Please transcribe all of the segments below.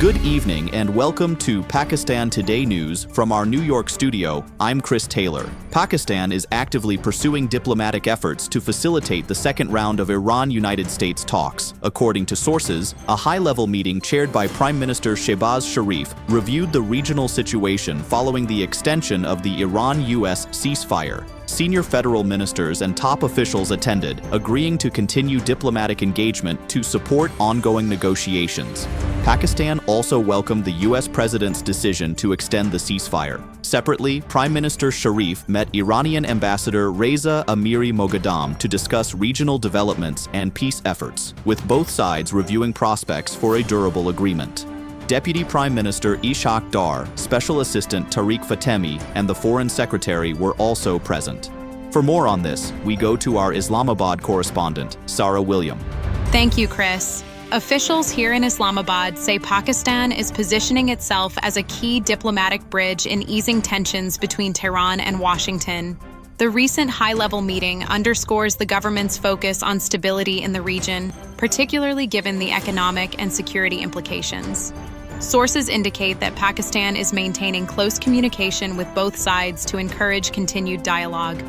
Good evening and welcome to Pakistan Today News from our New York studio. I'm Chris Taylor. Pakistan is actively pursuing diplomatic efforts to facilitate the second round of Iran-United States talks. According to sources, a high-level meeting chaired by Prime Minister Shehbaz Sharif reviewed the regional situation following the extension of the Iran-US ceasefire. Senior federal ministers and top officials attended, agreeing to continue diplomatic engagement to support ongoing negotiations. Pakistan also welcomed the U.S. president's decision to extend the ceasefire. Separately, Prime Minister Sharif met Iranian Ambassador Reza Amiri Moghadam to discuss regional developments and peace efforts, with both sides reviewing prospects for a durable agreement. Deputy Prime Minister Ishaq Dar, Special Assistant Tariq Fatemi, and the Foreign Secretary were also present. For more on this, we go to our Islamabad correspondent, Sarah William. Thank you, Chris. Officials here in Islamabad say Pakistan is positioning itself as a key diplomatic bridge in easing tensions between Tehran and Washington. The recent high-level meeting underscores the government's focus on stability in the region, particularly given the economic and security implications. Sources indicate that Pakistan is maintaining close communication with both sides to encourage continued dialogue.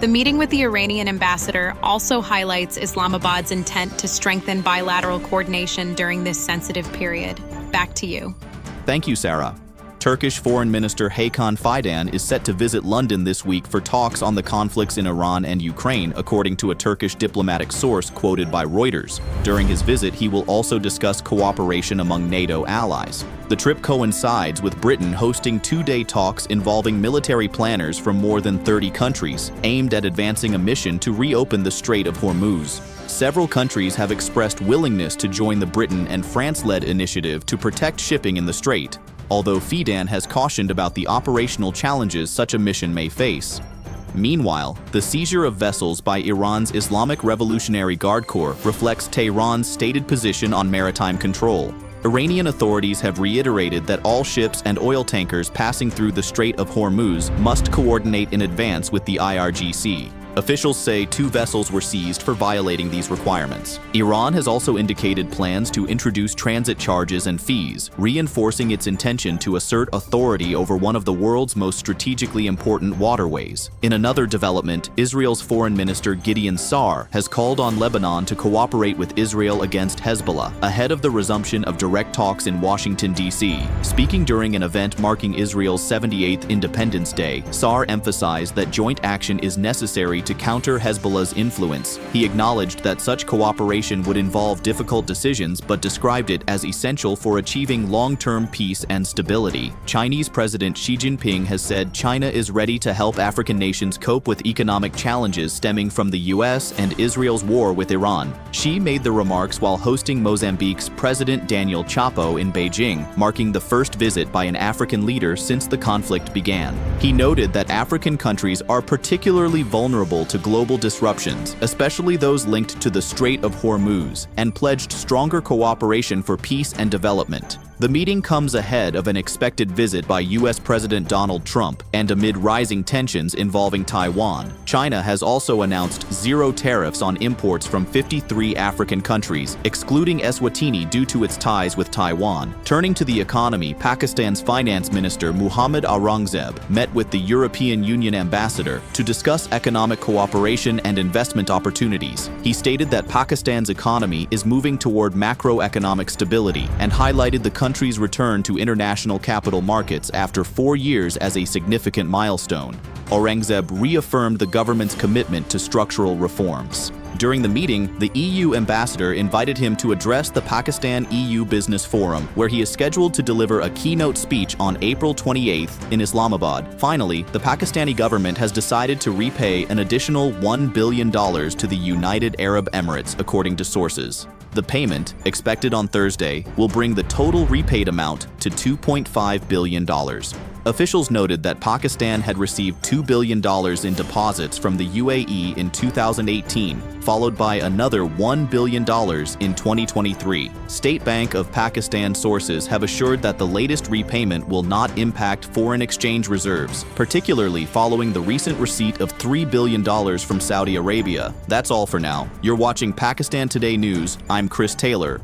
The meeting with the Iranian ambassador also highlights Islamabad's intent to strengthen bilateral coordination during this sensitive period. Back to you. Thank you, Sarah. Turkish Foreign Minister Hakan Fidan is set to visit London this week for talks on the conflicts in Iran and Ukraine, according to a Turkish diplomatic source quoted by Reuters. During his visit, he will also discuss cooperation among NATO allies. The trip coincides with Britain hosting two-day talks involving military planners from more than 30 countries, aimed at advancing a mission to reopen the Strait of Hormuz. Several countries have expressed willingness to join the Britain and France-led initiative to protect shipping in the strait, although Fidan has cautioned about the operational challenges such a mission may face. Meanwhile, the seizure of vessels by Iran's Islamic Revolutionary Guard Corps reflects Tehran's stated position on maritime control. Iranian authorities have reiterated that all ships and oil tankers passing through the Strait of Hormuz must coordinate in advance with the IRGC. Officials say 2 vessels were seized for violating these requirements. Iran has also indicated plans to introduce transit charges and fees, reinforcing its intention to assert authority over one of the world's most strategically important waterways. In another development, Israel's Foreign Minister Gideon Sa'ar has called on Lebanon to cooperate with Israel against Hezbollah, ahead of the resumption of direct talks in Washington, D.C. Speaking during an event marking Israel's 78th Independence Day, Sa'ar emphasized that joint action is necessary to counter Hezbollah's influence. He acknowledged that such cooperation would involve difficult decisions but described it as essential for achieving long-term peace and stability. Chinese President Xi Jinping has said China is ready to help African nations cope with economic challenges stemming from the US and Israel's war with Iran. Xi made the remarks while hosting Mozambique's President Daniel Chapo in Beijing, marking the first visit by an African leader since the conflict began. He noted that African countries are particularly vulnerable to global disruptions, especially those linked to the Strait of Hormuz, and pledged stronger cooperation for peace and development. The meeting comes ahead of an expected visit by U.S. President Donald Trump and amid rising tensions involving Taiwan. China has also announced 0 tariffs on imports from 53 African countries, excluding Eswatini due to its ties with Taiwan. Turning to the economy, Pakistan's Finance Minister Muhammad Aurangzeb met with the European Union ambassador to discuss economic cooperation and investment opportunities. He stated that Pakistan's economy is moving toward macroeconomic stability and highlighted the country's return to international capital markets after 4 years as a significant milestone. Aurangzeb reaffirmed the government's commitment to structural reforms. During the meeting, the EU ambassador invited him to address the Pakistan-EU Business Forum, where he is scheduled to deliver a keynote speech on April 28th in Islamabad. Finally, the Pakistani government has decided to repay an additional $1 billion to the United Arab Emirates, according to sources. The payment, expected on Thursday, will bring the total repaid amount to $2.5 billion. Officials noted that Pakistan had received $2 billion in deposits from the UAE in 2018, followed by another $1 billion in 2023. State Bank of Pakistan sources have assured that the latest repayment will not impact foreign exchange reserves, particularly following the recent receipt of $3 billion from Saudi Arabia. That's all for now. You're watching Pakistan Today News. I'm Chris Taylor.